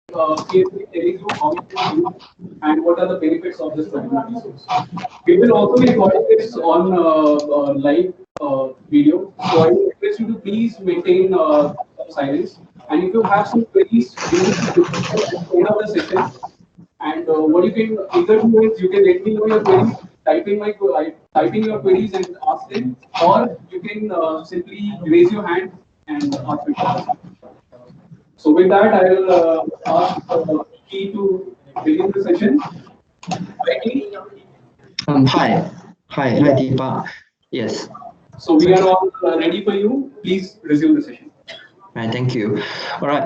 carefully telling you how you can use and what are the benefits of this particular resource. We will also be recording this on live video, so I will request you to please maintain silence. And if you have some queries, you will be at the end of the session. And what you can either do is you can let me know your queries, type in your queries and ask them, or you can simply raise your hand and ask me questions. So with that, I will ask Key to begin the session. Right, Key? Hi, Deepa. Yes. So we are all ready for you. Please resume the session. Right, thank you. All right,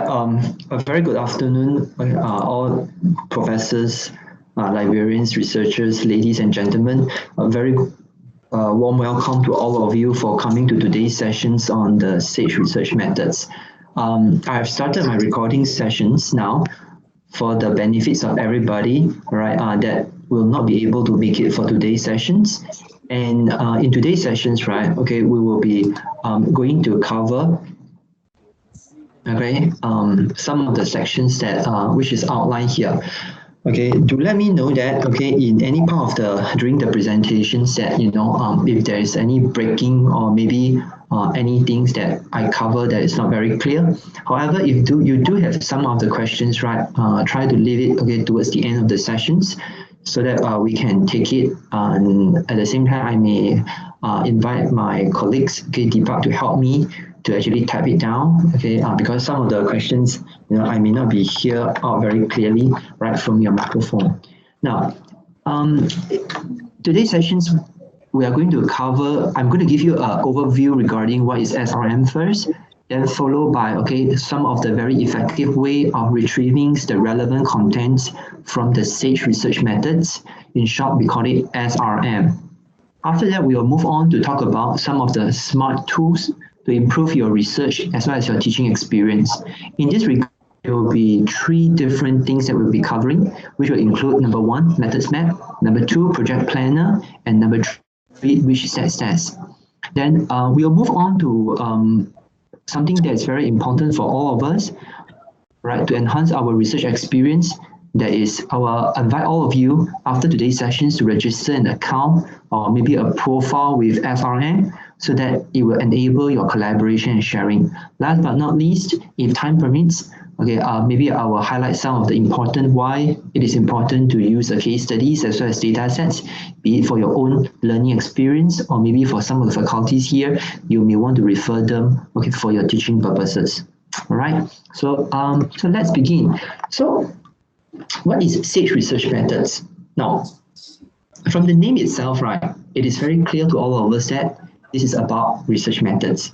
a very good afternoon, all professors, librarians, researchers, ladies and gentlemen. A very warm welcome to all of you for coming to today's sessions on the SAGE research methods. I've started my recording sessions now for the benefits of everybody, right, that will not be able to make it for today's sessions. And in today's sessions, right, okay, we will be going to cover some of the sections that which is outlined here. Okay, do let me know that, okay, in any part of during the presentations that, if there is any breaking or maybe any things that I cover that is not very clear. However, if you do have some of the questions, right, try to leave it, okay, towards the end of the sessions so that we can take it. And at the same time, I may invite my colleagues, okay, Deepak, to help me to actually type it down, okay, because some of the questions, I may not be here out very clearly right from your microphone. Now, today's sessions, we are going to cover, I'm going to give you an overview regarding what is SRM first, then followed by, okay, some of the very effective way of retrieving the relevant contents from the SAGE research methods. In short, we call it SRM. After that, we will move on to talk about some of the smart tools to improve your research as well as your teaching experience. In this regard, there will be 3 different things that we'll be covering, which will include number 1, methods map, number 2, project planner, and number 3, which is stats. Then we'll move on to something that's very important for all of us, right, to enhance our research experience. That is, I invite all of you after today's sessions to register an account or maybe a profile with SRM so that it will enable your collaboration and sharing. Last but not least, if time permits, okay, maybe I will highlight some of the important why it is important to use the case studies as well as data sets, be it for your own learning experience or maybe for some of the faculties here, you may want to refer them, okay, for your teaching purposes. All right, so let's begin. So what is SAGE research methods? Now, from the name itself, right, it is very clear to all of us that this is about research methods.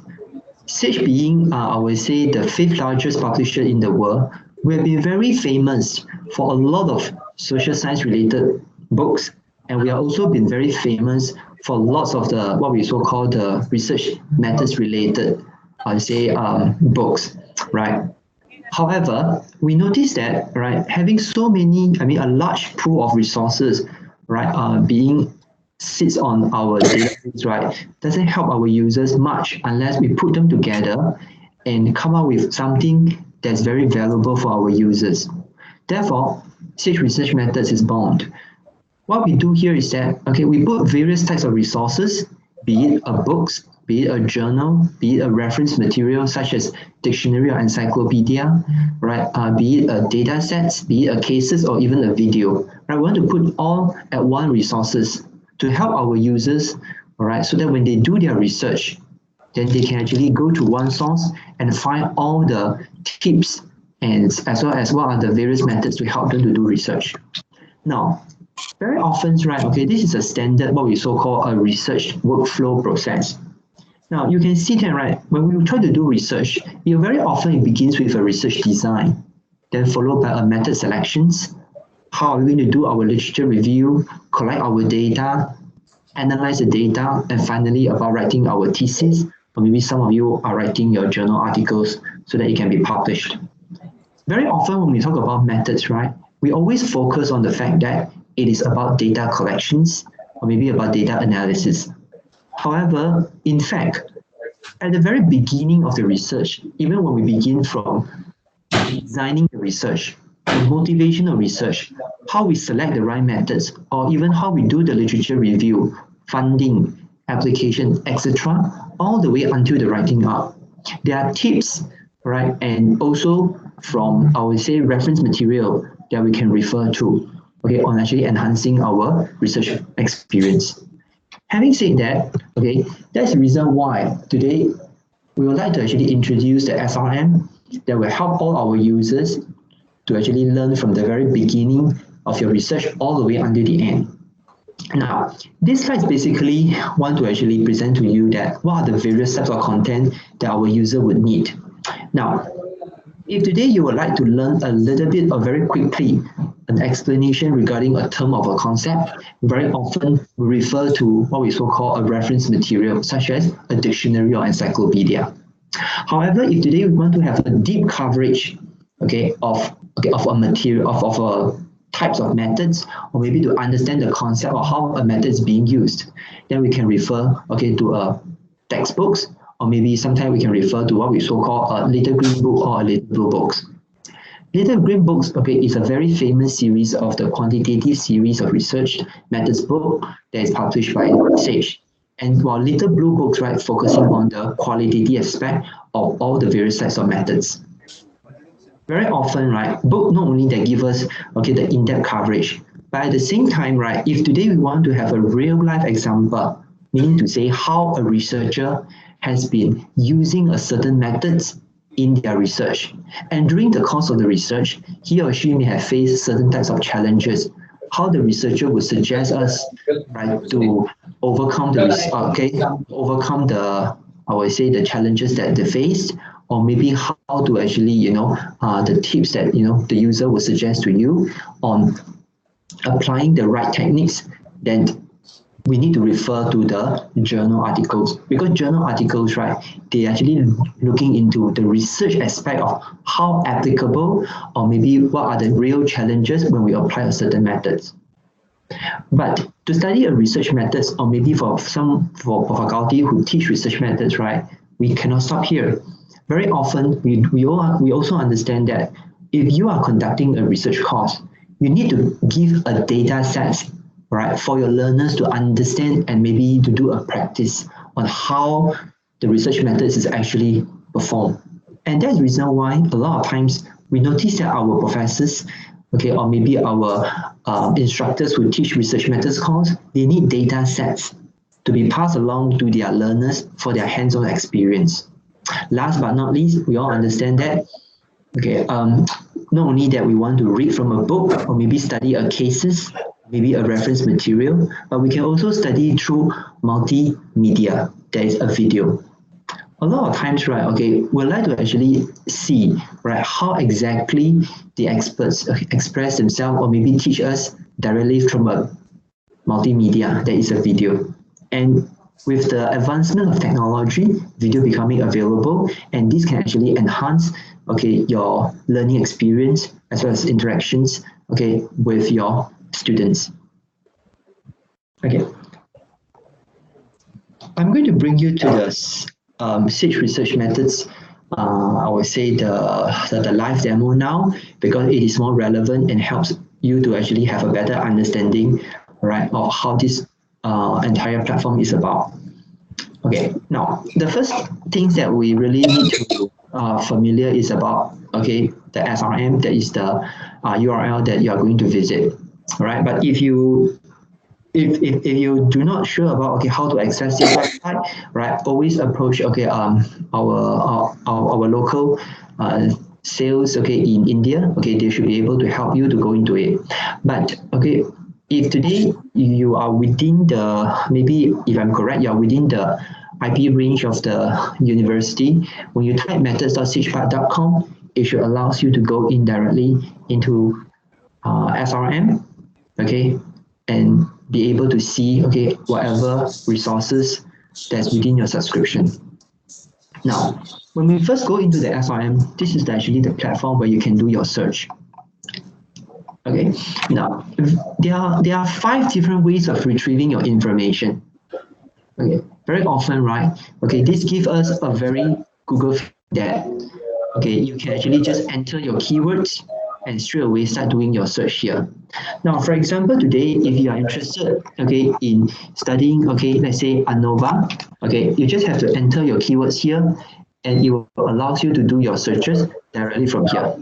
SAGE being, I would say, the 5th largest publisher in the world, we have been very famous for a lot of social science related books, and we have also been very famous for lots of the what we so call the research methods related, books, right? However, we notice that, right, having so many, a large pool of resources, right, being sits on our database, right, doesn't help our users much unless we put them together and come up with something that's very valuable for our users. Therefore, SAGE research methods is born. What we do here is that, okay, we put various types of resources, be it a books, be it a journal, be it a reference material such as dictionary or encyclopedia, right? Be it a data sets, be it a cases or even a video, right? We want to put all at one resources to help our users, all right? So that when they do their research, then they can actually go to one source and find all the tips and as well as what are the various methods to help them to do research. Now, very often, right, okay, this is a standard, what we so-call a research workflow process. Now, you can see that, right, when we try to do research, very often it begins with a research design, then followed by a method selections. How are we going to do our literature review, collect our data, analyze the data, and finally about writing our thesis, or maybe some of you are writing your journal articles so that it can be published. Very often when we talk about methods, right, we always focus on the fact that it is about data collections or maybe about data analysis. However, in fact, at the very beginning of the research, even when we begin from designing the research, motivational research, how we select the right methods, or even how we do the literature review, funding, application, etc., all the way until the writing up. There are tips, right, and also from, I would say, reference material that we can refer to, okay, on actually enhancing our research experience. Having said that, okay, that's the reason why today we would like to actually introduce the SRM that will help all our users to actually learn from the very beginning of your research all the way until the end. Now, this slide basically want to actually present to you that what are the various types of content that our user would need. Now, if today you would like to learn a little bit or very quickly an explanation regarding a term of a concept, very often we refer to what we so-call a reference material, such as a dictionary or encyclopedia. However, if today we want to have a deep coverage, of a material, of a types of methods, or maybe to understand the concept of how a method is being used, then we can refer, to a textbooks, or maybe sometimes we can refer to what we so-call a little green book or a little blue books. Little Green Books, is a very famous series of the quantitative series of research methods book that is published by Sage. And while Little Blue Books, right, focusing on the qualitative aspect of all the various types of methods. Very often, right, book not only that give us, the in-depth coverage, but at the same time, right, if today we want to have a real-life example, meaning to say how a researcher has been using a certain methods in their research. And during the course of the research, he or she may have faced certain types of challenges. How the researcher would suggest us, right, to overcome overcome the, I would say, the challenges that they faced, or maybe how to actually, the tips that, the user will suggest to you on applying the right techniques, then we need to refer to the journal articles, because journal articles, right, they actually looking into the research aspect of how applicable, or maybe what are the real challenges when we apply a certain methods. But to study a research methods, or maybe for faculty who teach research methods, right, we cannot stop here. Very often, we also understand that if you are conducting a research course, you need to give a data set, right, for your learners to understand and maybe to do a practice on how the research methods is actually performed. And that's the reason why a lot of times we notice that our professors, or maybe our instructors who teach research methods course, they need data sets to be passed along to their learners for their hands-on experience. Last but not least, we all understand that, not only that we want to read from a book or maybe study a cases, maybe a reference material, but we can also study through multimedia, that is a video. A lot of times, right, we'd like to actually see, right, how exactly the experts express themselves or maybe teach us directly from a multimedia, that is a video. And with the advancement of technology, video becoming available, and this can actually enhance, your learning experience as well as interactions, with your students. Okay. I'm going to bring you to the Sage research methods. I would say the live demo now, because it is more relevant and helps you to actually have a better understanding, right, of how this entire platform is about. Okay, now the first things that we really need to familiar is about, the SRM, that is the URL that you are going to visit. All right, but if you do not sure about how to access this website, right, always approach our local sales in India. They should be able to help you to go into it. But if today you are within the, maybe if I'm correct, you are within the IP range of the university, when you type methods.sagepath.com, it should allow you to go in directly into SRM, and be able to see whatever resources that's within your subscription. Now, when we first go into the SRM, this is actually the platform where you can do your search. Now there are 5 different ways of retrieving your information. Very often, right, this gives us a very Google that you can actually just enter your keywords, and straight away start doing your search here. Now, for example, today, if you are interested, okay, in studying, okay, let's say ANOVA, okay, you just have to enter your keywords here, and it will allow you to do your searches directly from here.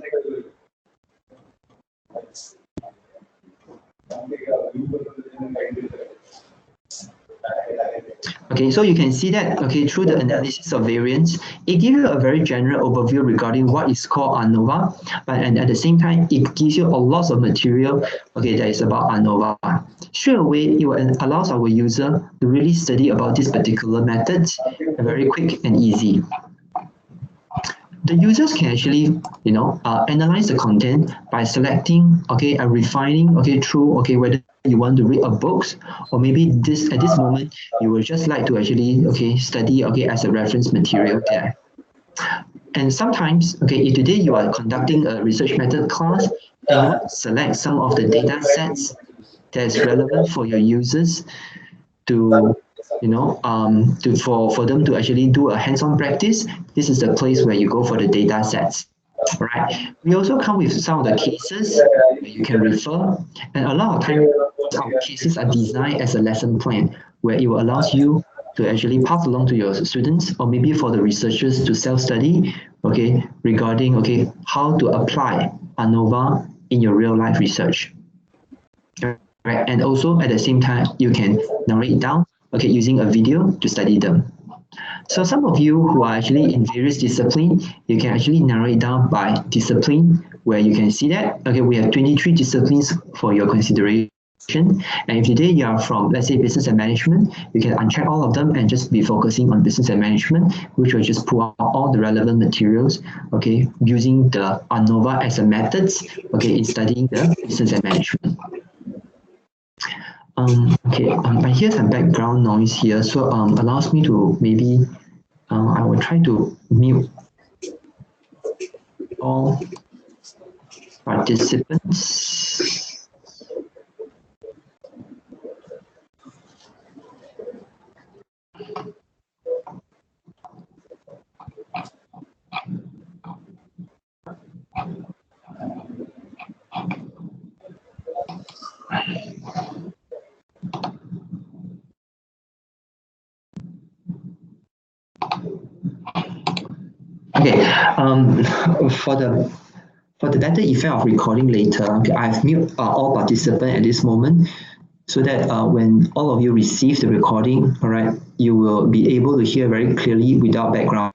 Okay, so you can see that, okay, through the analysis of variance, it gives you a very general overview regarding what is called ANOVA, but and at the same time, it gives you a lot of material, okay, that is about ANOVA. Straight away, it will allows our user to really study about this particular methods, very quick and easy. The users can actually, analyze the content by selecting, okay, and refining, okay, through, okay, whether you want to read a books, or maybe this at this moment you would just like to actually, okay, study, okay, as a reference material there. And sometimes, okay, if today you are conducting a research method class and you want to select some of the data sets that is relevant for your users to for them to actually do a hands-on practice, this is the place where you go for the data sets. Right. We also come with some of the cases where you can refer, and a lot of times our cases are designed as a lesson plan where it will allow you to actually pass along to your students, or maybe for the researchers to self-study, okay, regarding, okay, how to apply ANOVA in your real life research. Right. And also at the same time, you can narrate it down, okay, using a video to study them. So some of you who are actually in various disciplines, you can actually narrow it down by discipline, where you can see that, okay, we have 23 disciplines for your consideration. And if today you are from, let's say, business and management, you can uncheck all of them and just be focusing on business and management, which will just pull out all the relevant materials, okay, using the ANOVA as a methods, okay, in studying the business and management. I hear some background noise here, so allows me to maybe I will try to mute all participants. Okay, for the better effect of recording later, okay, I've muted all participants at this moment, so that when all of you receive the recording, all right, you will be able to hear very clearly without background.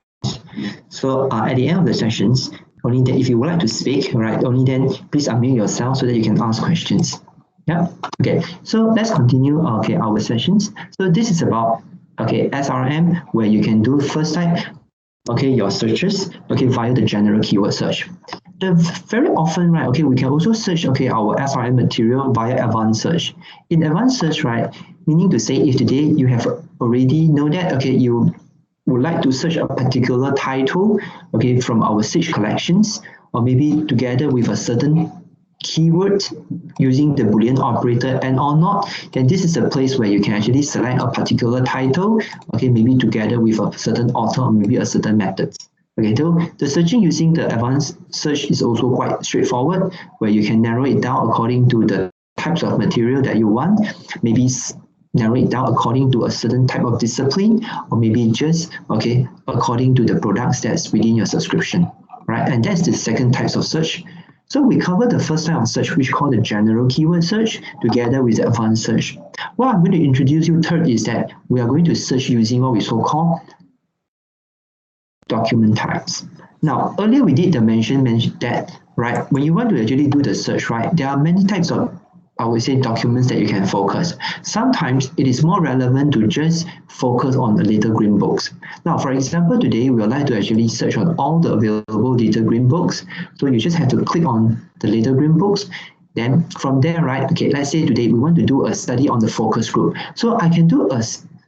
So at the end of the sessions, only then if you would like to speak, all right, only then please unmute yourself so that you can ask questions. Yeah. Okay. So let's continue. Okay, our sessions. So this is about, okay, SRM, where you can do first type, okay, your searches, okay, via the general keyword search. Very often, right, okay, we can also search, okay, our SRM material via advanced search. In advanced search, right, meaning to say if today you have already know that, okay, you would like to search a particular title, okay, from our search collections, or maybe together with a certain keyword using the Boolean operator and or not, then this is a place where you can actually select a particular title, okay, maybe together with a certain author or maybe a certain method. Okay, so the searching using the advanced search is also quite straightforward, where you can narrow it down according to the types of material that you want, maybe narrow it down according to a certain type of discipline, or maybe just, okay, according to the products that's within your subscription, right? And that's the second type of search. So we covered the first type of search, which is called the general keyword search, together with the advanced search. What I'm going to introduce you third is that we are going to search using what we so-called document types. Now, earlier we did mention that, right, when you want to actually do the search, right, there are many types of, I would say, documents that you can focus. Sometimes it is more relevant to just focus on the little green books. Now, for example, today we would like to actually search on all the available little green books. So you just have to click on the little green books. Then from there, right, okay, let's say today we want to do a study on the focus group. So I can do a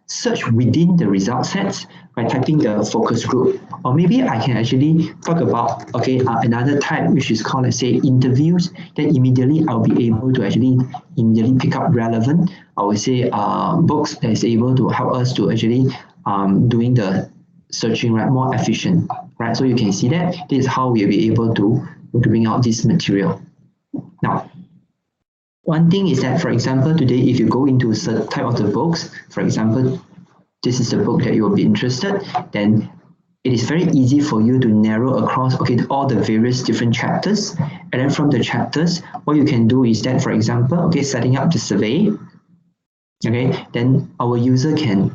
search within the result sets by typing the focus group, or maybe I can actually talk about, okay, another type which is called, let's say, interviews. Then immediately I'll be able to actually immediately pick up relevant, I would say, books that is able to help us to actually doing the searching, right, more efficient, right? So you can see that this is how we'll be able to to bring out this material. Now, one thing is that, for example, today, if you go into a certain type of the books, for example, this is the book that you will be interested, then it is very easy for you to narrow across, okay, all the various different chapters. And then from the chapters, what you can do is that, for example, okay, setting up the survey, okay, then our user can,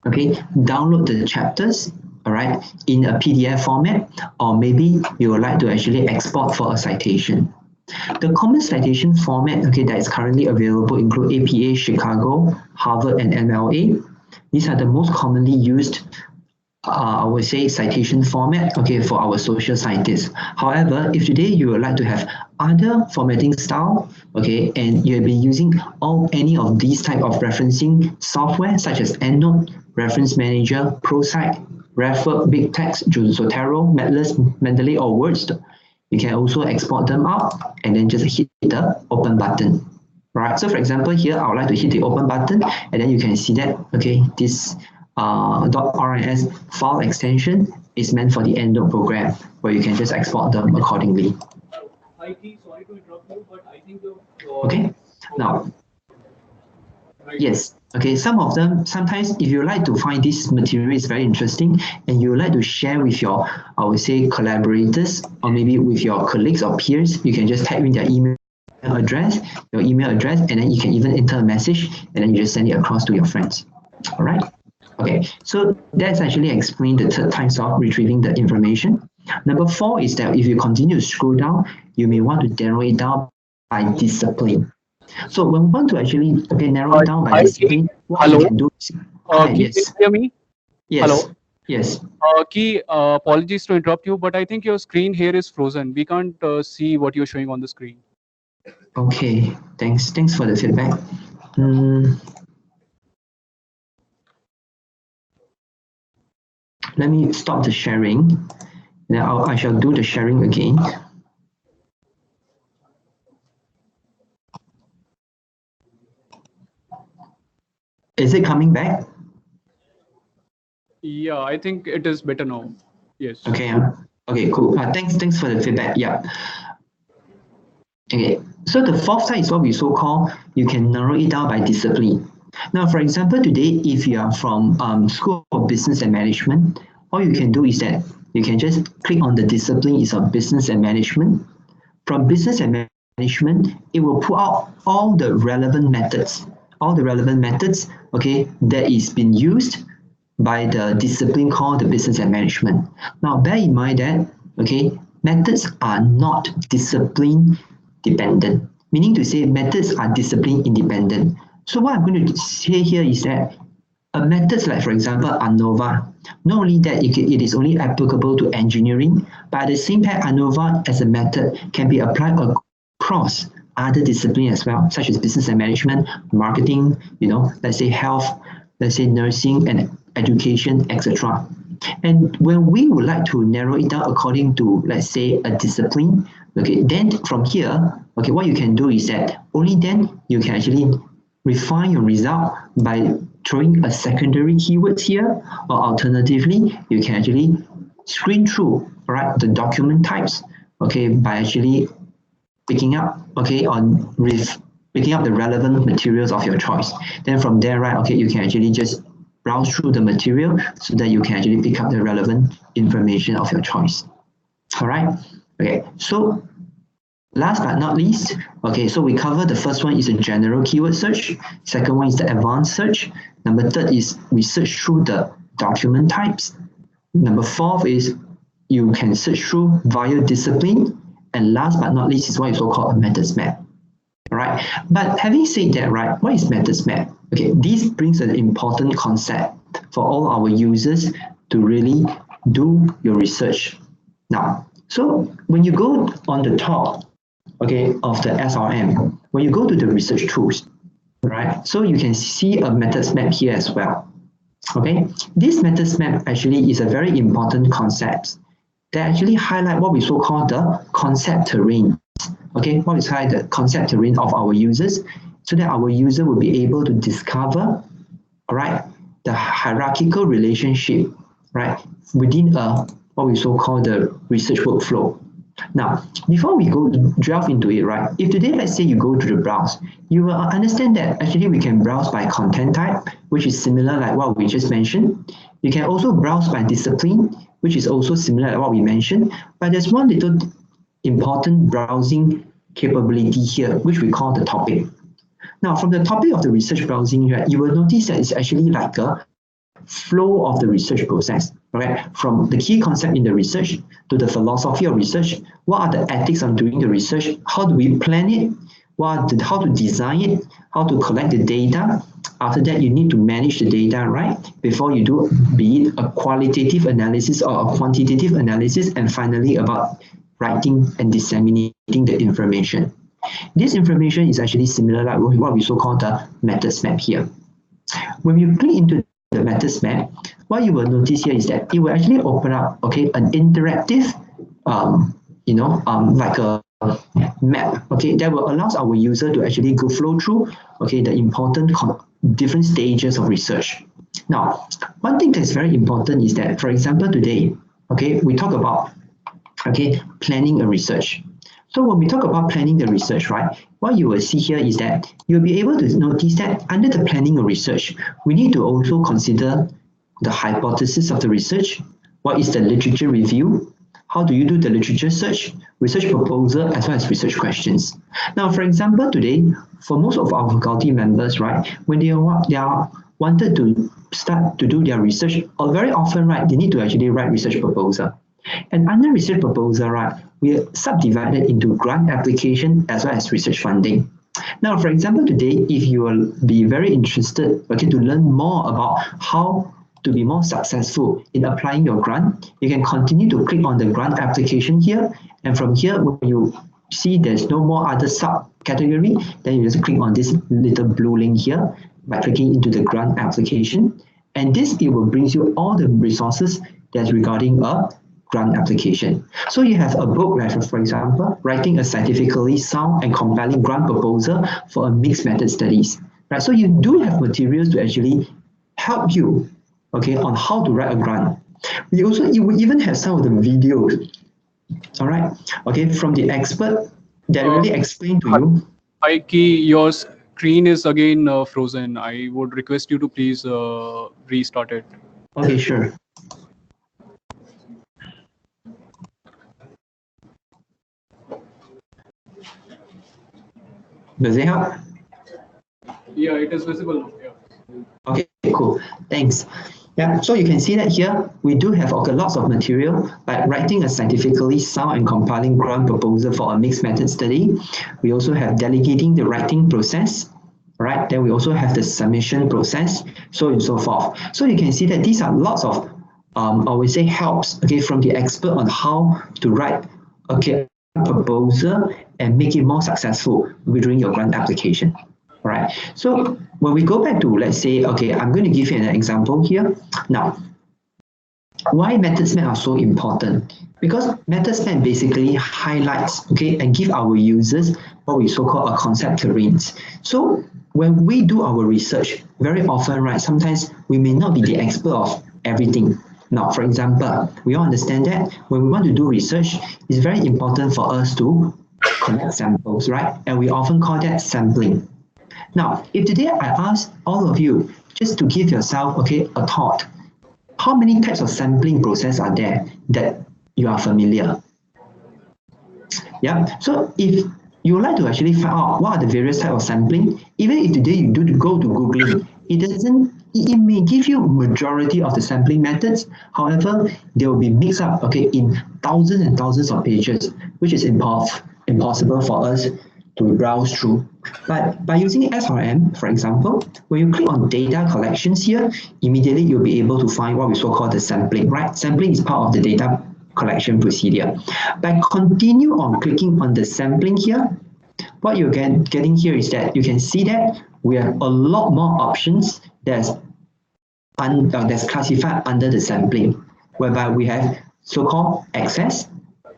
okay, download the chapters, all right, in a PDF format, or maybe you would like to actually export for a citation. The common citation format, okay, that is currently available include APA, Chicago, Harvard, and MLA. These are the most commonly used, I would say, citation format, okay, for our social scientists. However, if today you would like to have other formatting style, okay, and you have been using any of these type of referencing software such as EndNote, Reference Manager, ProCite, Refer, Big Text, Zotero, Medless, Mendeley, or Words, you can also export them out and then just hit the open button. Right. So for example, here I would like to hit the open button, and then you can see that, okay, this .rns file extension is meant for the EndNote program, where you can just export them accordingly. Hi, Keith, sorry to interrupt you, but I think the okay. Now, yes. Okay, some of them, sometimes if you like to find this material is very interesting and you like to share with your, I would say, collaborators, or maybe with your colleagues or peers, you can just type in their email address, and then you can even enter a message, and then you just send it across to your friends. All right. Okay, so that's actually explained the third types of retrieving the information. Number 4 is that if you continue to scroll down, you may want to narrow it down by discipline. So when we want to actually narrow it down by discipline, what we can do is, Can you hear me? Yes. Hello? Yes. Key, apologies to interrupt you, but I think your screen here is frozen. We can't see what you're showing on the screen. Okay, thanks for the feedback. Let me stop the sharing. Now I shall do the sharing again. Is it coming back? Yeah, I think it is better now. Yes. Okay. Okay, cool. Thanks for the feedback. Yeah. Okay. So the fourth type is what we so-called, you can narrow it down by discipline. Now, for example, today, if you are from School of Business and Management, all you can do is that you can just click on the discipline is of Business and Management. From Business and Management, it will pull out all the relevant methods, okay, that is being used by the discipline called the Business and Management. Now, bear in mind that, okay, methods are not discipline dependent, meaning to say methods are discipline independent. So what I'm going to say here is that a methods like, for example, ANOVA, not only that it is only applicable to engineering, but at the same time, ANOVA as a method can be applied across other disciplines as well, such as business and management, marketing, let's say health, let's say nursing and education, etc. And when we would like to narrow it down according to, let's say, a discipline, okay, then from here, okay, what you can do is that only then you can actually refine your result by throwing a secondary keyword here, or alternatively, you can actually screen through, right, the document types, okay, by actually picking up, okay, picking up the relevant materials of your choice. Then from there, right, okay, you can actually just browse through the material so that you can actually pick up the relevant information of your choice. All right. Okay. So last but not least, okay, so we cover the first one is a general keyword search. Second one is the advanced search. Number third is we search through the document types. Number 4 is you can search through via discipline. And last but not least is what is so-called a methods map. All right. But having said that, right, what is methods map? Okay, this brings an important concept for all our users to really do your research. Now, so when you go on the top, okay, of the SRM, when you go to the research tools, right, so you can see a methods map here as well. Okay, this methods map actually is a very important concept that actually highlight what we so-called the concept terrain. Okay, what is highlight the concept terrain of our users, so that our user will be able to discover, all right, the hierarchical relationship, right, within what we so-called the research workflow. Now, before we go delve into it, right, if today, let's say you go to the browse, you will understand that actually we can browse by content type, which is similar like what we just mentioned. You can also browse by discipline, which is also similar like what we mentioned, but there's one little important browsing capability here, which we call the topic. Now, from the topic of the research browsing, right, you will notice that it's actually like a flow of the research process, right? From the key concept in the research to the philosophy of research, what are the ethics of doing the research, how do we plan it, how to design it, how to collect the data. After that, you need to manage the data, right? Before you do, be it a qualitative analysis or a quantitative analysis, and finally about writing and disseminating the information. This information is actually similar like what we so-called the methods map here. When you click into the methods map, what you will notice here is that it will actually open up, okay, an interactive, like a map, okay, that will allow our user to actually flow through, okay, the important different stages of research. Now, one thing that's very important is that, for example, today, okay, we talk about, okay, planning a research. So when we talk about planning the research, right, what you will see here is that you'll be able to notice that under the planning of research, we need to also consider the hypothesis of the research, what is the literature review, how do you do the literature search, research proposal, as well as research questions. Now, for example, today, for most of our faculty members, right, when they are wanted to start to do their research, or very often, right, they need to actually write research proposal. And under research proposal, right, we are subdivided into grant application as well as research funding. Now, for example, today, if you will be very interested, okay, to learn more about how to be more successful in applying your grant, you can continue to click on the grant application here. And from here, when you see there's no more other subcategory, then you just click on this little blue link here by clicking into the grant application. And this, it will bring you all the resources that's regarding a grant application. So you have a book, for example, writing a scientifically sound and compelling grant proposal for a mixed method studies. Right? So you do have materials to actually help you, okay, on how to write a grant. We even have some of the videos, all right, okay, from the expert that really explain to you. Aiki, your screen is again frozen. I would request you to please restart it. Okay, sure. Does it help? Yeah, it is visible now. Yeah. Okay, cool. Thanks. Yeah, so you can see that here we do have lots of material, like writing a scientifically sound and compelling grant proposal for a mixed method study. We also have delegating the writing process, right? Then we also have the submission process, so on and so forth. So you can see that these are lots of, I would say, helps, okay, from the expert on how to write, okay, a proposal and make it more successful during your grant application. All right. So when we go back to, let's say, okay, I'm going to give you an example here. Now, why methods map are so important? Because methods map basically highlights, okay, and give our users what we so-called a concept terrains. So when we do our research, very often, right, sometimes we may not be the expert of everything. Now, for example, we all understand that when we want to do research, it's very important for us to collect samples, right? And we often call that sampling. Now, if today I ask all of you just to give yourself, okay, a thought, how many types of sampling process are there that you are familiar? Yeah, so if you would like to actually find out what are the various types of sampling, even if today you do go to Googling, it may give you majority of the sampling methods. However, they will be mixed up, okay, in thousands and thousands of pages, which is impossible for us to browse through. But by using SRM, for example, when you click on data collections here, immediately you'll be able to find what we so-called the sampling, right? Sampling is part of the data collection procedure. By continue on clicking on the sampling here, what you're getting here is that you can see that we have a lot more options that's classified under the sampling, whereby we have so-called access,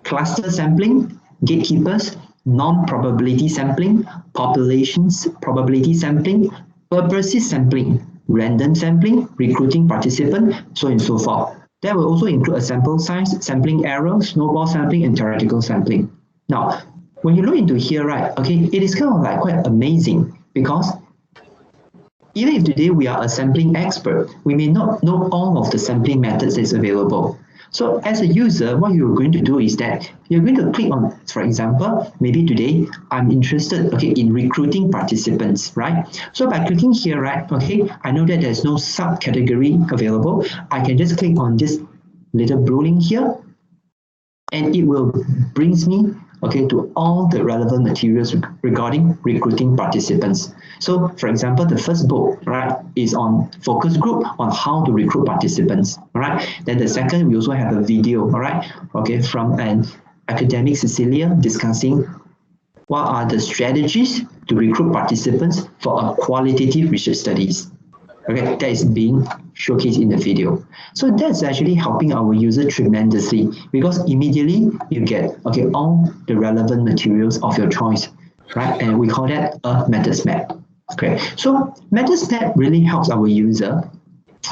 cluster sampling, gatekeepers, non-probability sampling, populations probability sampling, purposive sampling, random sampling, recruiting participant, so on and so forth. That will also include a sample size, sampling error, snowball sampling, and theoretical sampling. Now, when you look into here, right, okay, it is kind of like quite amazing because even if today we are a sampling expert, we may not know all of the sampling methods that's available. So as a user, what you're going to do is that you're going to click on, for example, maybe today I'm interested, okay, in recruiting participants, right? So by clicking here, right, okay, I know that there's no subcategory available. I can just click on this little blue link here, and it will brings me, okay, to all the relevant materials regarding recruiting participants. So for example, the first book, right, is on focus group on how to recruit participants, all right? Then the second, we also have a video, all right, okay, from an academic Cecilia discussing what are the strategies to recruit participants for a qualitative research studies. Okay, that is being showcased in the video. So that's actually helping our user tremendously because immediately you get, okay, all the relevant materials of your choice, right? And we call that a methods map. Okay, so methods map really helps our user,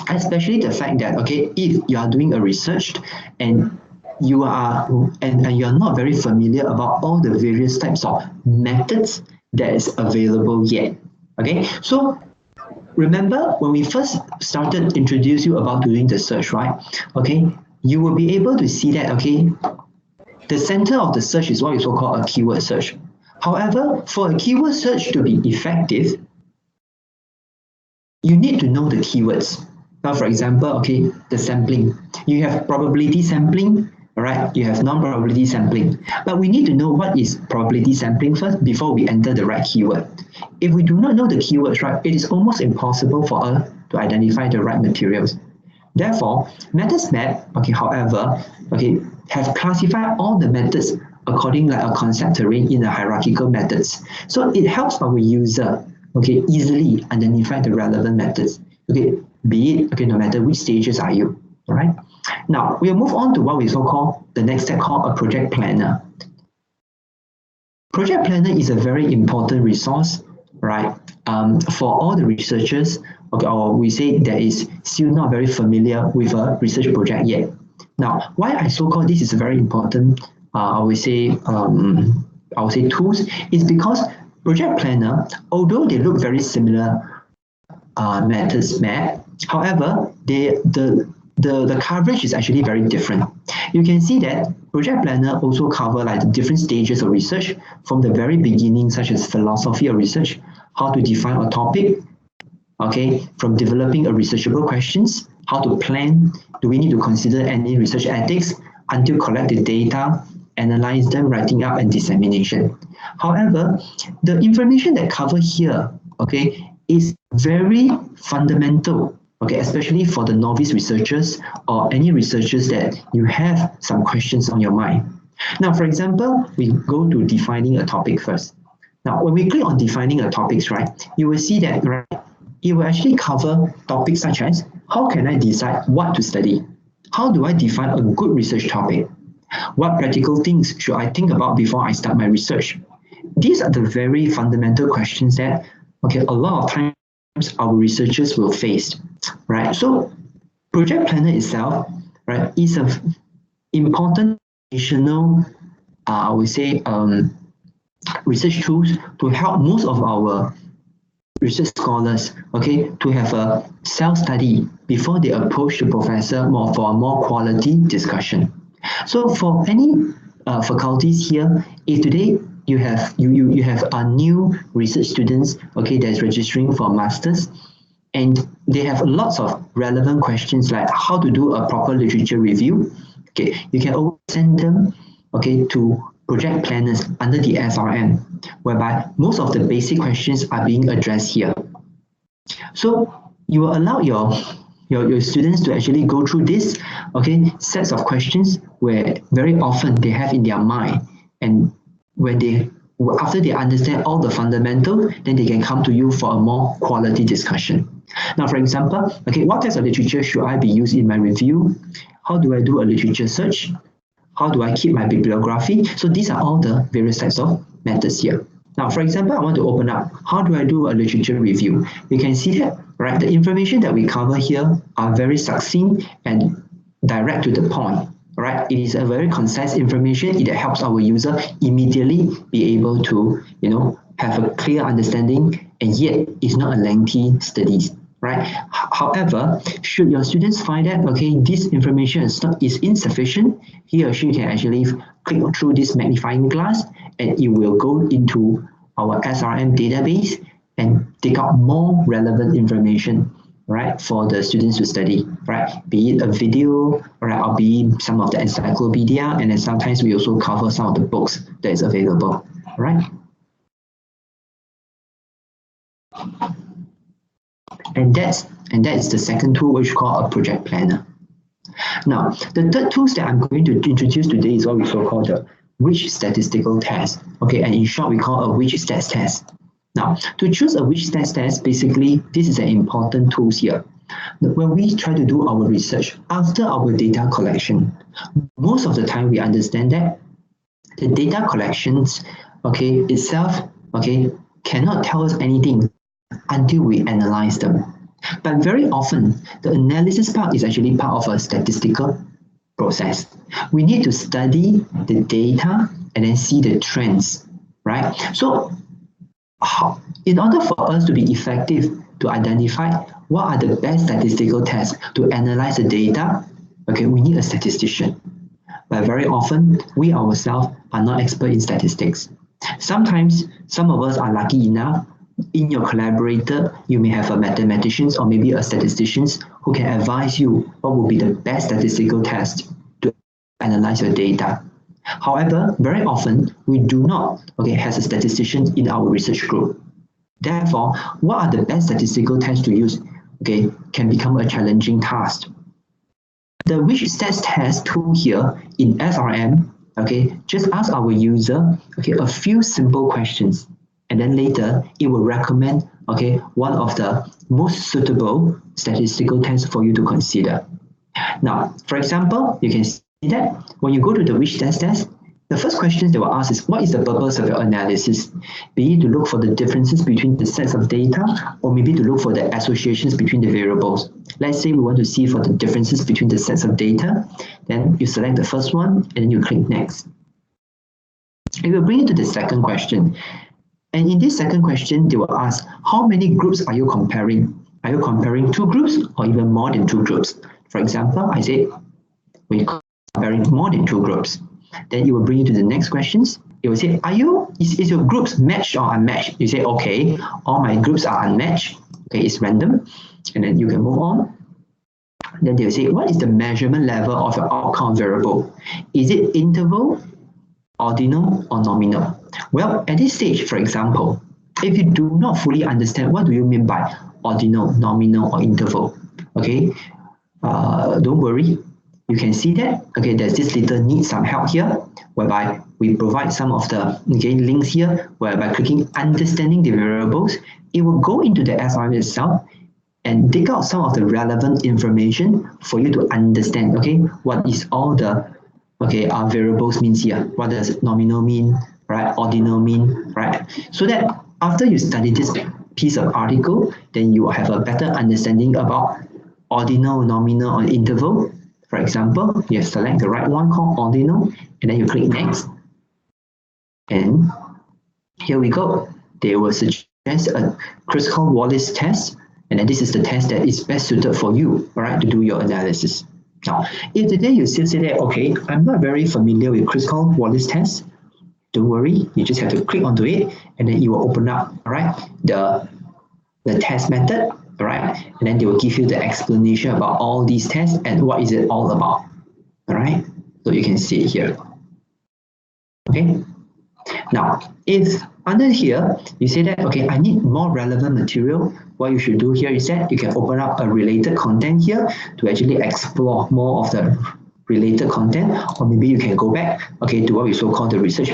especially the fact that, okay, if you are doing a research and you are and you're not very familiar about all the various types of methods that is available yet. Okay, so remember when we first started introduce you about doing the search, right? Okay, you will be able to see that, okay, the center of the search is what is so-called a keyword search. However, for a keyword search to be effective, you need to know the keywords. Now, for example, okay, the sampling. You have probability sampling, all right? You have non-probability sampling. But we need to know what is probability sampling first before we enter the right keyword. If we do not know the keywords, right, it is almost impossible for us to identify the right materials. Therefore, methods map, okay, however, okay, have classified all the methods according like a concept terrain in the hierarchical methods. So it helps our user, okay, easily identify the relevant methods. Okay, be it, okay, no matter which stages are you, all right? Now, we'll move on to what we so-called the next step called a project planner. Project planner is a very important resource, right, for all the researchers, okay, or we say that is still not very familiar with a research project yet. Now, why I so-called this is a very important, I would say tools, is because project planner, although they look very similar methods map, however, the coverage is actually very different. You can see that project planner also cover like the different stages of research from the very beginning, such as philosophy of research, how to define a topic, okay, from developing a researchable questions, how to plan, do we need to consider any research ethics, until collect the data, analyze them, writing up, and dissemination. However, the information that cover here, okay, is very fundamental, okay, especially for the novice researchers or any researchers that you have some questions on your mind. Now, for example, we go to defining a topic first. Now, when we click on defining a topics, right, you will see that, right, it will actually cover topics such as how can I decide what to study? How do I define a good research topic? What practical things should I think about before I start my research? These are the very fundamental questions that, okay, a lot of times our researchers will face, right? So project planner itself, right, is an important additional, I would say, research tools to help most of our research scholars, okay, to have a self-study before they approach the professor for a more quality discussion. So for any faculties here, if today you have a new research students, okay, that's registering for masters, and they have lots of relevant questions like how to do a proper literature review, okay, you can always send them, okay, to project planners under the SRM, whereby most of the basic questions are being addressed here. So you will allow your students to actually go through this, okay, sets of questions where very often they have in their mind, and when they after they understand all the fundamentals, then they can come to you for a more quality discussion. Now, for example, okay, what types of literature should I be used in my review? How do I do a literature search? How do I keep my bibliography? So these are all the various types of methods here. Now, for example, I want to open up, how do I do a literature review? You can see that, right, the information that we cover here are very succinct and direct to the point, right? It is a very concise information. It helps our user immediately be able to, have a clear understanding, and yet it's not a lengthy studies, right? However, should your students find that, okay, this information is insufficient, he or she can actually click through this magnifying glass and it will go into our SRM database and take out more relevant information, right, for the students to study, right? Be it a video, right, or be it some of the encyclopedia, and then sometimes we also cover some of the books that is available, right? And that is the second tool, which we call a project planner. Now, the third tools that I'm going to introduce today is what we so call the rich statistical test. Okay, and in short, we call a rich stats test. Now, to choose a rich stats test, basically, this is an important tool here. When we try to do our research after our data collection, most of the time we understand that the data collections, okay, itself, okay, cannot tell us anything until we analyze them. But very often, the analysis part is actually part of a statistical process. We need to study the data and then see the trends, right? So in order for us to be effective to identify what are the best statistical tests to analyze the data, okay, we need a statistician. But very often, we ourselves are not expert in statistics. Sometimes, some of us are lucky enough, in your collaborator, you may have a mathematician or maybe a statistician who can advise you what would be the best statistical test to analyze your data. However, very often, we do not have a statistician in our research group. Therefore, what are the best statistical tests to use can become a challenging task. The rich stats test tool here in SRM, just ask our user a few simple questions, and then later it will recommend one of the most suitable statistical tests for you to consider. Now, for example, you can see that when you go to the rich stats test, the first question they will ask is, what is the purpose of your analysis? Be it to look for the differences between the sets of data, or maybe to look for the associations between the variables. Let's say we want to see for the differences between the sets of data, then you select the first one, and then you click next. It will bring you to the second question. And in this second question, they will ask, how many groups are you comparing? Are you comparing 2 groups or even more than 2 groups? For example, I say, we're comparing more than 2 groups. Then it will bring you to the next questions. It will say, is your groups matched or unmatched? You say, okay, all my groups are unmatched. Okay, it's random. And then you can move on. Then they will say, what is the measurement level of your outcome variable? Is it interval, ordinal, or nominal? Well, at this stage, for example, if you do not fully understand what do you mean by ordinal, nominal, or interval, don't worry. You can see that, there's this little need some help here, whereby we provide some of the links here, whereby clicking understanding the variables, it will go into the SRM itself and dig out some of the relevant information for you to understand, what is all the our variables means here. What does nominal mean, right? Ordinal mean, right? So that after you study this piece of article, then you will have a better understanding about ordinal, nominal, or interval. For example, you select the right one called ordinal, and then you click next. And here we go. They will suggest a Kruskal-Wallis test, and then this is the test that is best suited for you, all right, to do your analysis. Now, if today you still say that, I'm not very familiar with Kruskal-Wallis test, don't worry, you just have to click onto it, and then it will open up, all right, the test method, all right, and then they will give you the explanation about all these tests and what is it all about, all right, so you can see it here. Now, if under here you say that I need more relevant material, what you should do here is that you can open up a related content here to actually explore more of the related content, or maybe you can go back to what we so call the research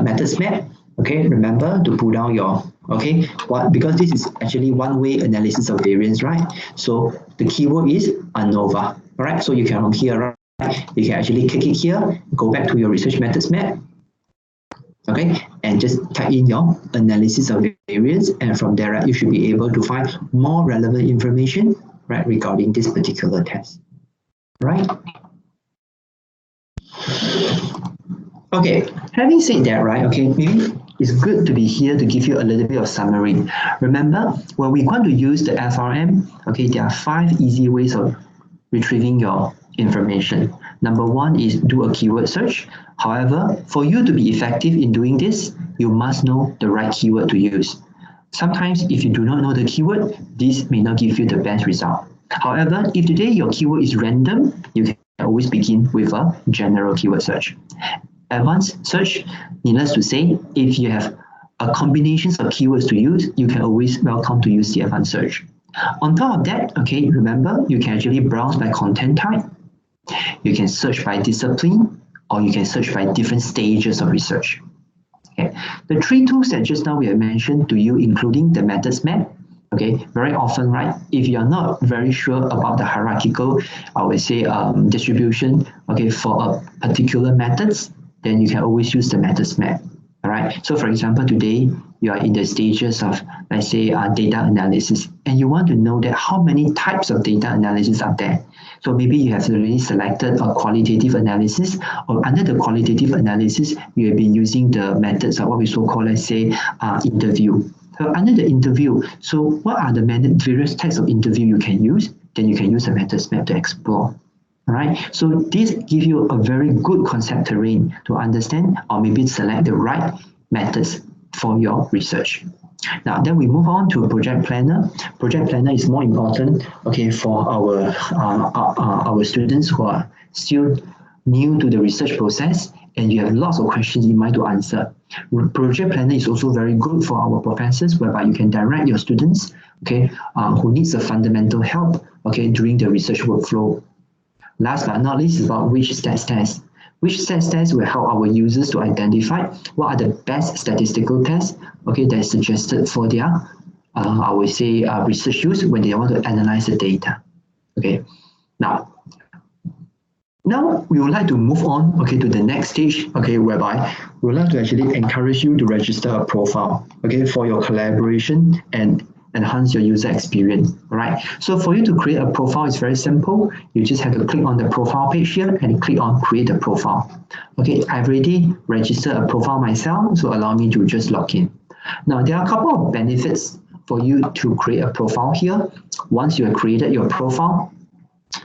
methods map. Remember to pull down your because this is actually one-way analysis of variance, right? So the keyword is ANOVA, all right? So you can from here, right? You can actually click it here, go back to your research methods map, and just type in your analysis of variance, and from there, you should be able to find more relevant information, right, regarding this particular test, right? Okay, having said that, right, okay, maybe it's good to be here to give you a little bit of summary. Remember, when we want to use the SRM, okay, there are 5 easy ways of retrieving your information. Number 1 is do a keyword search. However, for you to be effective in doing this, you must know the right keyword to use. Sometimes if you do not know the keyword, this may not give you the best result. However, if today your keyword is random, you can always begin with a general keyword search. Advanced search, needless to say, if you have a combination of keywords to use, you can always welcome to use the advanced search. On top of that, okay, remember, you can actually browse by content type, you can search by discipline, or you can search by different stages of research. Okay. The 3 tools that just now we have mentioned to you, including the methods map, okay, very often, right, if you are not very sure about the hierarchical, I would say, distribution, okay, for a particular methods, then you can always use the methods map. All right. So for example, today you are in the stages of, let's say, data analysis, and you want to know that how many types of data analysis are there. So maybe you have already selected a qualitative analysis, or under the qualitative analysis, you have been using the methods of what we so-called, let's say, interview. So under the interview, so what are the various types of interview you can use? Then you can use the methods map to explore. All right, so this gives you a very good concept terrain to understand, or maybe select the right methods for your research. Now, then we move on to a project planner. Project planner is more important, okay, for our students who are still new to the research process, and you have lots of questions in mind to answer. Project planner is also very good for our professors, whereby you can direct your students, okay, who needs a fundamental help, okay, during the research workflow. Last but not least is about which stats test. Which stats test will help our users to identify what are the best statistical tests, okay, that is suggested for their, I would say, research use when they want to analyze the data. Okay, now we would like to move on, okay, to the next stage, okay, whereby we would like to actually encourage you to register a profile, okay, for your collaboration and enhance your user experience. All right, so for you to create a profile, it's very simple. You just have to click on the profile page here and click on create a profile. Okay, I've already registered a profile myself, so allow me to just log in. Now, there are a couple of benefits for you to create a profile here. Once you have created your profile,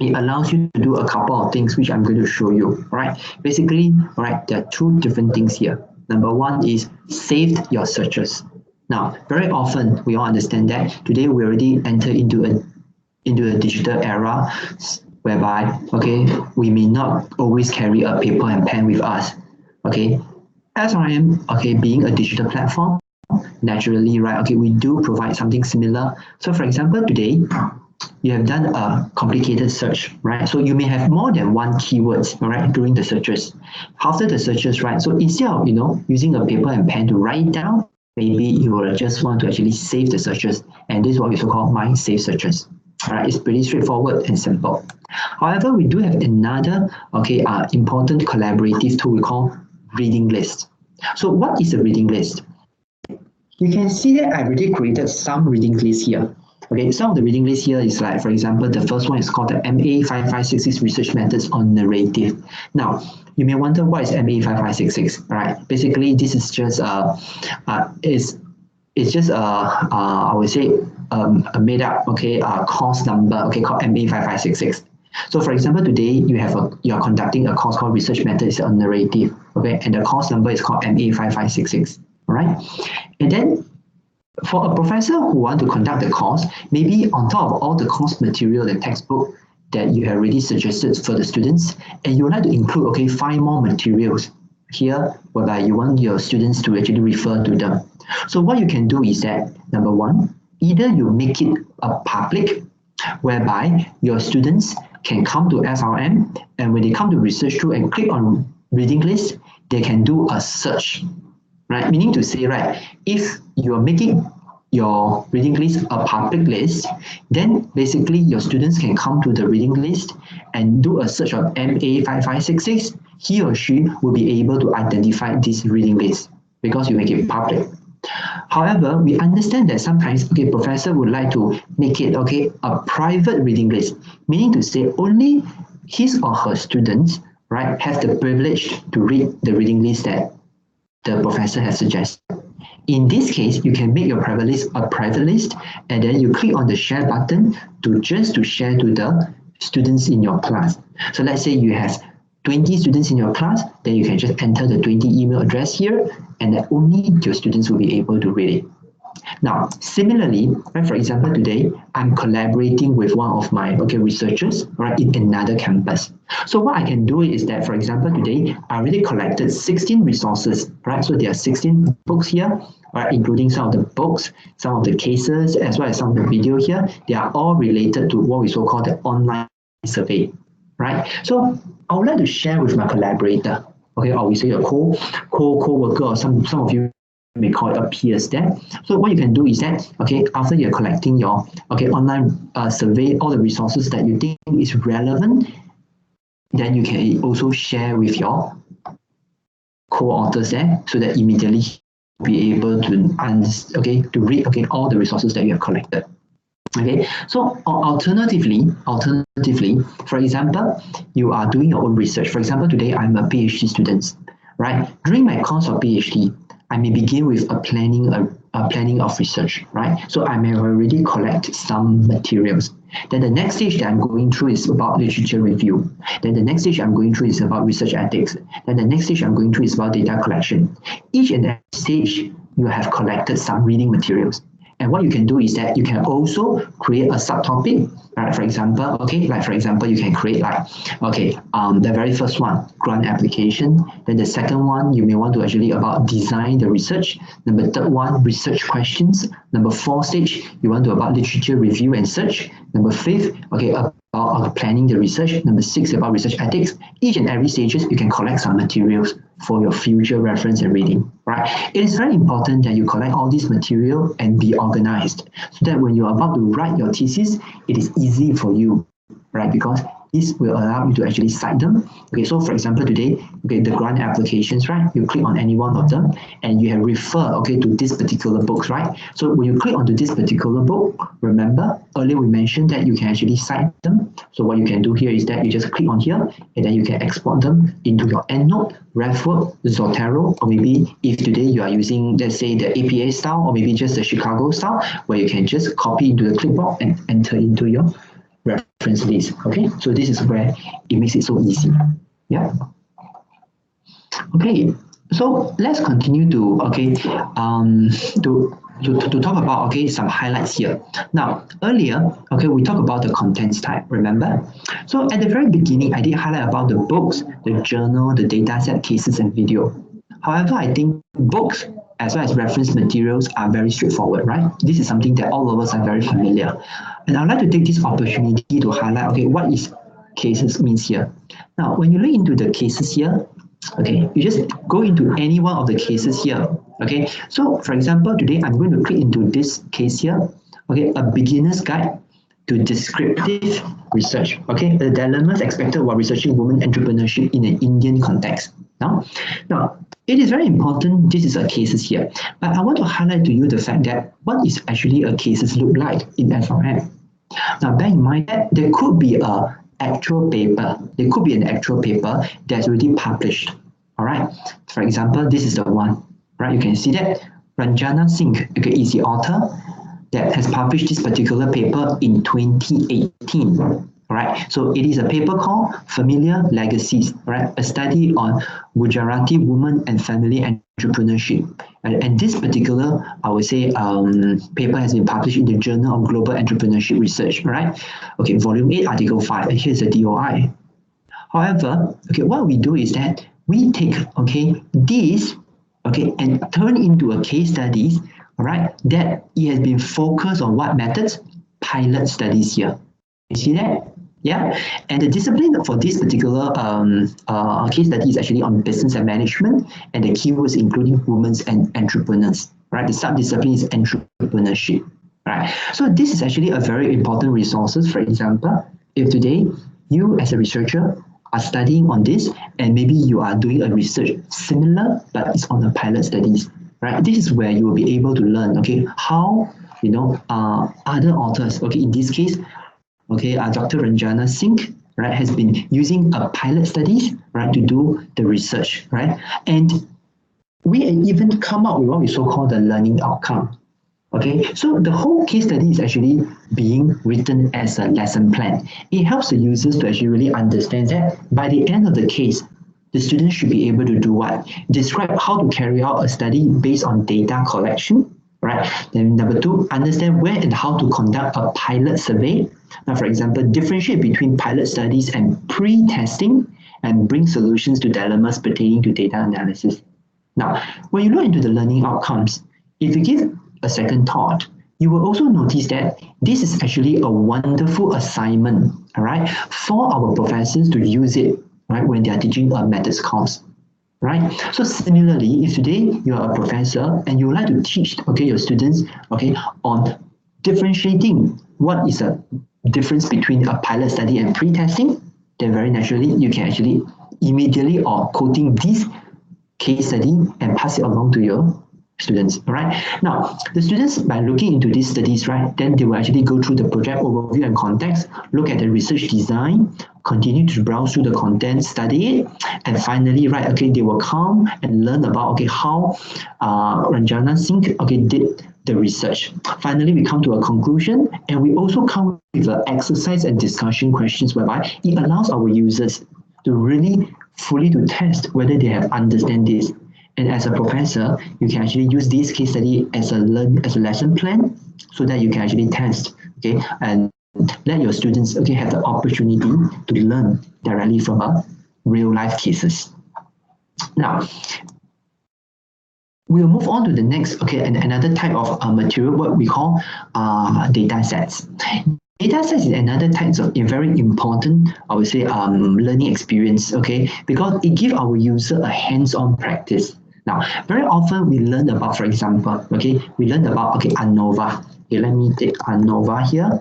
it allows you to do a couple of things which I'm going to show you. All right, basically, all right, there are 2 different things here. Number 1 is saved your searches. Now, very often we all understand that today we already enter into a digital era, whereby, okay, we may not always carry a paper and pen with us. Okay, SRM, okay, being a digital platform, naturally, right, okay, we do provide something similar. So for example, today you have done a complicated search, right? So you may have more than 1 keywords, all right, during the searches. After the searches, right, so instead of, using a paper and pen to write it down, maybe you will just want to actually save the searches, and this is what we so-called my save searches. All right, it's pretty straightforward and simple. However, we do have another, okay, important collaborative tool we call reading list. So what is a reading list? You can see that I've already created some reading lists here. Okay, some of the reading lists here is like, for example, the first one is called the MA5566 Research Methods on Narrative. Now, you may wonder what is MA5566, right? Basically, this is just it's just I would say a made up, okay, course number, okay, called MA5566. So for example, today you're conducting a course called Research Methods on Narrative, okay, and the course number is called MA5566, all right? And then for a professor who want to conduct the course, maybe on top of all the course material and textbook that you have already suggested for the students, and you would like to include, okay, 5 more materials here, whereby you want your students to actually refer to them. So what you can do is that, number 1, either you make it a public, whereby your students can come to SRM, and when they come to research tool and click on reading list, they can do a search. Right? Meaning to say, right, if you are making your reading list a public list, then basically your students can come to the reading list and do a search of MA5566. He or she will be able to identify this reading list because you make it public. However, we understand that sometimes, okay, professor would like to make it, okay, a private reading list, meaning to say only his or her students, right, has the privilege to read the reading list that the professor has suggested. In this case, you can make your private list a private list, and then you click on the share button to share to the students in your class. So let's say you have 20 students in your class, then you can just enter the 20 email address here, and then only your students will be able to read it. Now, similarly, right, for example, today I'm collaborating with one of my researchers, right, in another campus. So what I can do is that, for example, today I already collected 16 resources, right? So there are 16 books here, right, including some of the books, some of the cases, as well as some of the video here. They are all related to what we so call the online survey, right? So I would like to share with my collaborator, okay, or we say a co-worker, or some of you may call it a peers there. So what you can do is that, okay, after you're collecting your online survey, all the resources that you think is relevant, then you can also share with your co-authors there, so that immediately be able to read all the resources that you have collected. Okay, so alternatively, for example, you are doing your own research. For example, today I'm a PhD student, right? During my course of PhD, I may begin with a planning of research, right? So I may already collect some materials. Then the next stage that I'm going through is about literature review. Then the next stage I'm going through is about research ethics. Then the next stage I'm going through is about data collection. Each and every stage, you have collected some reading materials. And what you can do is that you can also create a subtopic, right? For example, you can create the very first one, grant application. Then the second one, you may want to actually about design the research. Number third one, research questions. Number four stage, you want to about literature review and search. Number fifth, about planning the research. Number six, about research ethics. Each and every stages, you can collect some materials for your future reference and reading, right? It is very important that you collect all this material and be organized, so that when you're about to write your thesis, it is easy for you, right? Because this will allow you to actually cite them. Okay, so for example, today, the grant applications, right? You click on any one of them and you have refer, to this particular books, right? So when you click onto this particular book, remember earlier we mentioned that you can actually cite them. So what you can do here is that you just click on here and then you can export them into your EndNote, RefWorks, Zotero, or maybe if today you are using, let's say, the APA style, or maybe just the Chicago style, where you can just copy into the clipboard and enter into your reference list. Okay, so this is where it makes it so easy. Yeah. Okay, so let's continue to to talk about some highlights here. Now earlier, we talked about the contents type, remember? So at the very beginning, I did highlight about the books, the journal, the dataset, cases, and video. However, I think books as well as reference materials are very straightforward, right? This is something that all of us are very familiar. And I'd like to take this opportunity to highlight, what is cases means here. Now, when you look into the cases here, you just go into any one of the cases here. Okay, so for example, today I'm going to click into this case here. Okay, a beginner's guide to descriptive research. Okay, the dilemmas expected while researching women entrepreneurship in an Indian context. Now, it is very important. This is a cases here, but I want to highlight to you the fact that what is actually a cases look like in SRM. Now, bear in mind that there could be a actual paper. There could be an actual paper that's already published. All right. For example, this is the one. Right. You can see that Ranjana Singh, is the author that has published this particular paper in 2018. All right. So it is a paper called Familiar Legacies. Right. A study on Gujarati women and family entrepreneurship. And this particular, I would say, paper has been published in the Journal of Global Entrepreneurship Research, right? Okay, Volume 8, Article 5, and here's the DOI. However, what we do is that we take, this, and turn into a case studies, all right, that it has been focused on what methods? Pilot studies here. You see that? Yeah, and the discipline for this particular case study is actually on business and management, and the keywords including women and entrepreneurs, right? The sub-discipline is entrepreneurship, right? So this is actually a very important resources. For example, if today you as a researcher are studying on this, and maybe you are doing a research similar, but it's on a pilot studies, right? This is where you will be able to learn, how other authors, in this case, Dr. Ranjana Singh, right, has been using a pilot studies, right, to do the research, right? And we even come up with what we so-called the learning outcome. Okay, so the whole case study is actually being written as a lesson plan. It helps the users to actually really understand that by the end of the case, the students should be able to do what? Describe how to carry out a study based on data collection, right? Then number two, understand where and how to conduct a pilot survey. Now, for example, differentiate between pilot studies and pre-testing and bring solutions to dilemmas pertaining to data analysis. Now, when you look into the learning outcomes, if you give a second thought, you will also notice that this is actually a wonderful assignment, all right, for our professors to use it, right, when they are teaching a methods course, right? So similarly, if today you are a professor and you would like to teach, okay, your students, okay, on differentiating what is a difference between a pilot study and pre-testing, then very naturally you can actually immediately or quoting this case study and pass it along to your students. All right. Now, the students, by looking into these studies, right, then they will actually go through the project overview and context, look at the research design, continue to browse through the content, study it, and finally, right, okay, they will come and learn about, okay, how Ranjana Singh, okay, did the research. Finally, we come to a conclusion, and we also come with an exercise and discussion questions whereby it allows our users to really fully to test whether they have understand this. And as a professor, you can actually use this case study as a lesson plan so that you can actually test, okay, and let your students, okay, have the opportunity to learn directly from a real life cases. Now, we'll move on to the next, okay, and another type of material, what we call data sets. Data sets is another type of a very important, I would say, learning experience, okay, because it gives our user a hands-on practice. Now, very often we learn about, for example, okay, we learn about, okay, ANOVA. Okay, let me take ANOVA here.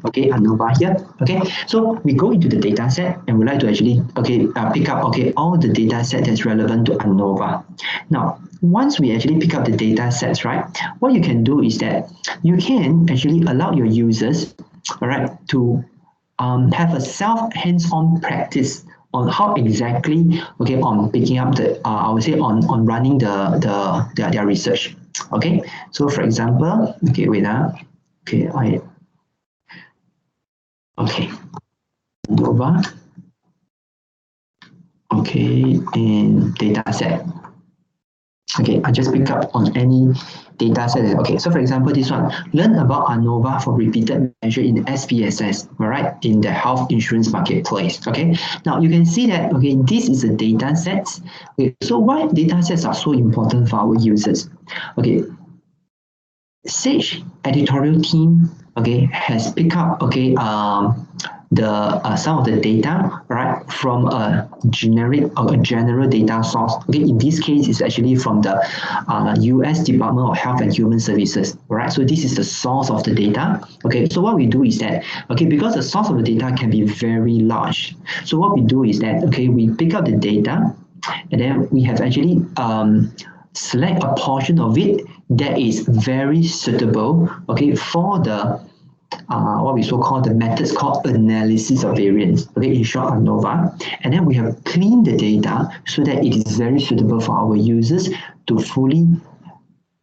Okay, ANOVA here. Okay, so we go into the data set and we like to actually, okay, pick up, okay, all the data set that's relevant to ANOVA. Now, once we actually pick up the data sets, right, what you can do is that you can actually allow your users, all right, to have a hands-on practice on how exactly, okay, on picking up the, I would say on running their research. Okay, so for example, okay, wait now, okay, okay, Nova, okay, and data set. Okay, I just pick up on any data set. Okay, so for example, this one, learn about ANOVA for repeated measure in SPSS, all right, in the health insurance marketplace. Okay, now you can see that, okay, this is a data set. Okay, so why data sets are so important for our users? Okay, Sage editorial team, okay, has picked up, okay, the some of the data, right, from a generic or a general data source. Okay, in this case, it's actually from the US Department of Health and Human Services. Right, so this is the source of the data. Okay, so what we do is that, okay, because the source of the data can be very large, so what we do is that, okay, we pick up the data, and then we have actually select a portion of it that is very suitable, okay, for the what we so call the methods called analysis of variance, okay, in short, ANOVA. And then we have cleaned the data so that it is very suitable for our users to fully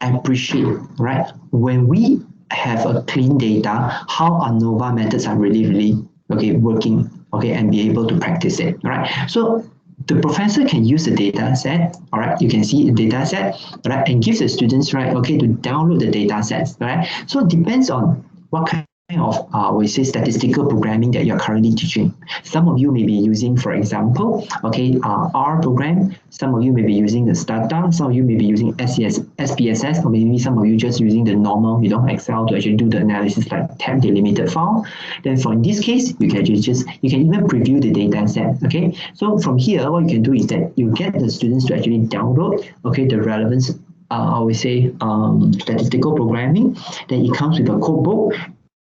appreciate, right? When we have a clean data, how ANOVA methods are really, okay, working, okay, and be able to practice it, right? So the professor can use the data set, all right, you can see the data set, right, and gives the students, right, okay, to download the data sets, right? So it depends on what kind of we say statistical programming that you're currently teaching. Some of you may be using, for example, okay, R program. Some of you may be using the Stata. Some of you may be using SPSS, or maybe some of you just using the normal, you know, Excel to actually do the analysis like tab delimited file. Then for in this case, you can actually you can even preview the data set. Okay, so from here, what you can do is that you get the students to actually download, okay, the relevance. I would say statistical programming. Then it comes with a code book.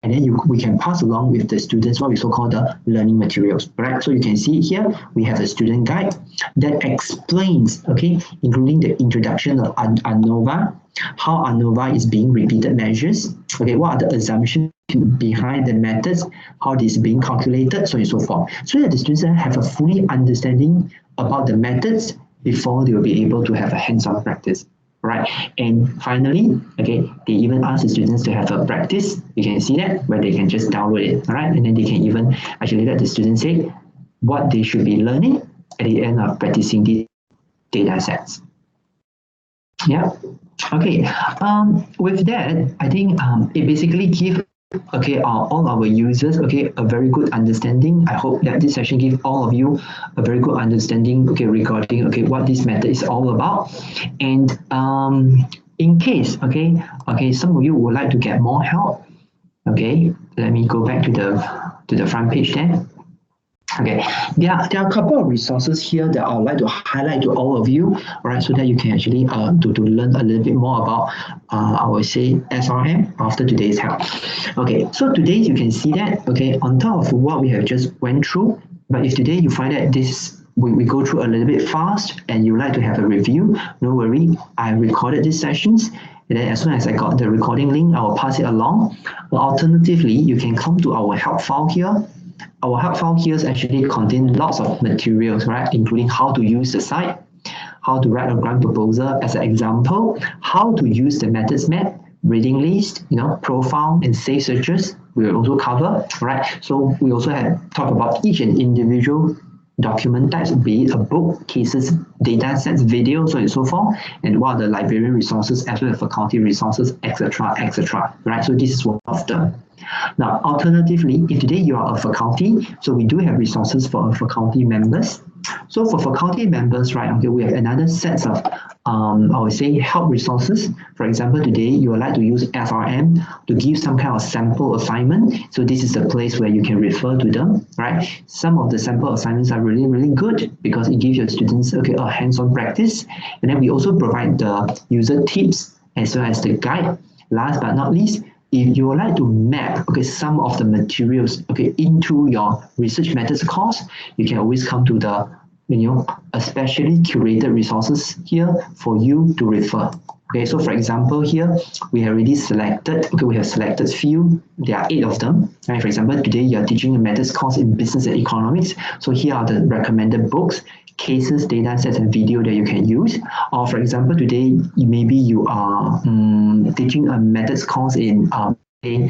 And then we can pass along with the students what we so call the learning materials, right? So you can see here, we have a student guide that explains, okay, including the introduction of ANOVA, how ANOVA is being repeated measures, okay, what are the assumptions behind the methods, how this is being calculated, so on and so forth. So that the students have a fully understanding about the methods before they will be able to have a hands-on practice. Right, and finally, okay, they even ask the students to have a practice. You can see that where they can just download it, all right, and then they can even actually let the students say what they should be learning at the end of practicing these data sets. Yeah. Okay. With that, I think it basically gives all our users a very good understanding. I hope that this session gives all of you a very good understanding regarding what this method is all about. And in case some of you would like to get more help, let me go back to the front page there. Okay, there are a couple of resources here that I would like to highlight to all of you, right, so that you can actually to learn a little bit more about I would say SRM after today's help. Okay, so today you can see that on top of what we have just went through, but if today you find that this we go through a little bit fast and you like to have a review, no worry, I recorded these sessions. And then as soon as I got the recording link, I will pass it along. Or alternatively, you can come to our help file here. Our help file here actually contains lots of materials, right? Including how to use the site, how to write a grant proposal as an example, how to use the methods map, reading list, profile and save searches. We will also cover, right? So we also have talked about each and individual document types, be it a book, cases, data sets, videos, so on and so forth, and what are the librarian resources as well as faculty resources, etc., etc. Right? So this is one of them. Now, alternatively, if today you are a faculty, so we do have resources for faculty members. So for faculty members, right, we have another set of, I would say, help resources. For example, today you would like to use SRM to give some kind of sample assignment. So this is the place where you can refer to them, right? Some of the sample assignments are really, really good because it gives your students a hands-on practice. And then we also provide the user tips as well as the guide. Last but not least, if you would like to map some of the materials into your research methods course, you can always come to the especially curated resources here for you to refer. So for example here we have already selected we have selected few. There are 8 of them, right? For example, today you are teaching a methods course in business and economics, so here are the recommended books, cases, data sets, and video that you can use. Or for example, today maybe you are teaching a methods course in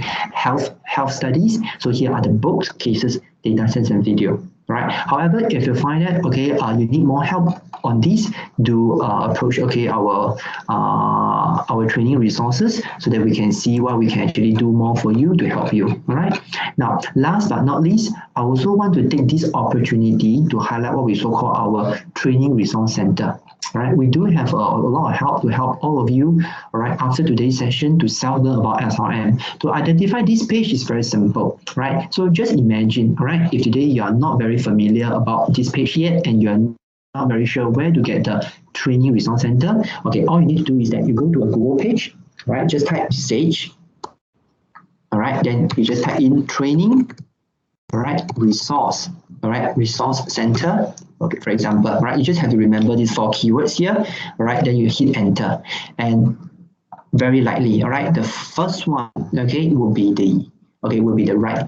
health studies. So here are the books, cases, data sets, and video. Right. However, if you find that you need more help on this, do approach our training resources so that we can see what we can actually do more for you to help you. All right. Now, last but not least, I also want to take this opportunity to highlight what we so-call our training resource center. Right, we do have a lot of help to help all of you, all right, after today's session to self-learn about SRM. To identify this page is very simple, right? So just imagine, all right, if today you are not very familiar about this page yet and you are not very sure where to get the training resource center, all you need to do is that you go to a Google page, right? Just type Sage, all right, then you just type in training, all right, resource, all right, resource center. For example, right, you just have to remember these 4 keywords here, all right, then you hit enter, and very likely, all right, the first one, will be the right,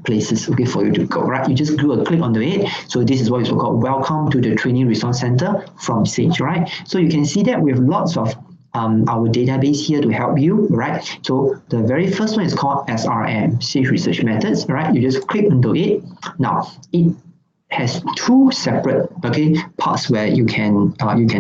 places, for you to go, right? You just do a click on it. So this is what is called welcome to the training resource center from Sage, right? So you can see that we have lots of our database here to help you, right? So the very first one is called SRM, Sage Research Methods, right? You just click into it. Now, it has 2 separate parts where you can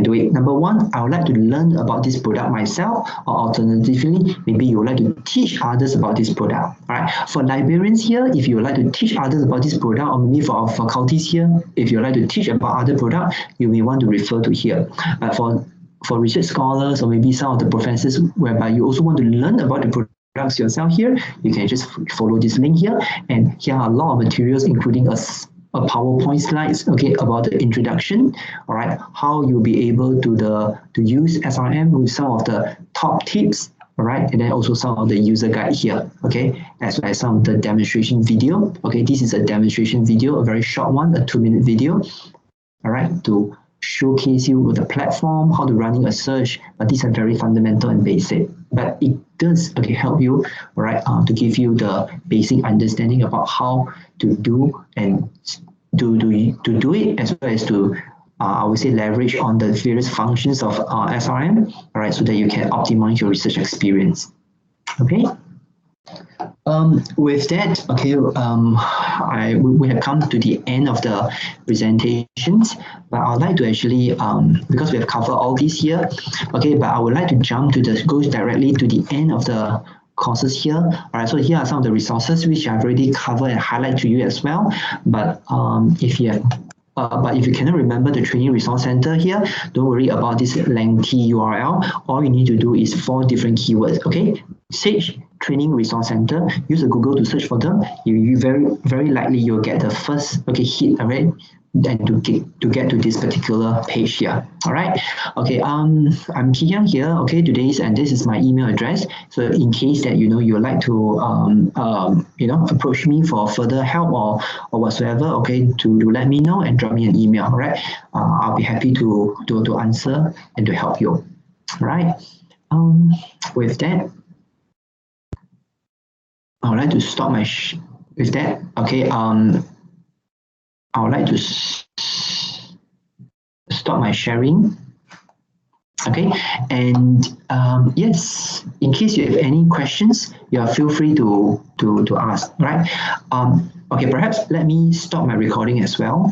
do it. Number 1, I would like to learn about this product myself, or alternatively, maybe you would like to teach others about this product. Right? For librarians here, if you would like to teach others about this product, or maybe for our faculties here, if you would like to teach about other product, you may want to refer to here. But for research scholars or maybe some of the professors whereby you also want to learn about the products yourself here, you can just follow this link here, and here are a lot of materials including a PowerPoint slides, about the introduction, all right, how you'll be able to use SRM with some of the top tips, all right, and then also some of the user guide here, as well as some of the demonstration video. This is a demonstration video, a very short one, a 2-minute video, all right, to showcase you with the platform, how to running a search, but these are very fundamental and basic. But it does help you, right, to give you the basic understanding about how to do and to do it, as well as to I would say leverage on the various functions of SRM, all right, so that you can optimize your research experience. Okay. With that, we have come to the end of the presentations, but I'd like to actually, because we have covered all this here, but I would like to jump to go directly to the end of the courses here. All right, so here are some of the resources which I've already covered and highlight to you as well. But if you cannot remember the training resource center here, don't worry about this lengthy URL. All you need to do is 4 different keywords. Okay, Sage Training Resource Center. Use a Google to search for them. You very likely you'll get the first hit, alright, and to get to this particular page here. All right. Okay. I'm Ki Hyang here. Okay. And this is my email address. So in case that you'd like to approach me for further help or whatsoever, okay, to let me know and drop me an email. All right. I'll be happy to answer and to help you. All right. With that, I would like to stop my with that. Okay. I would like to stop my sharing. Okay, and yes, in case you have any questions, feel free to ask. Right? Okay, perhaps let me stop my recording as well.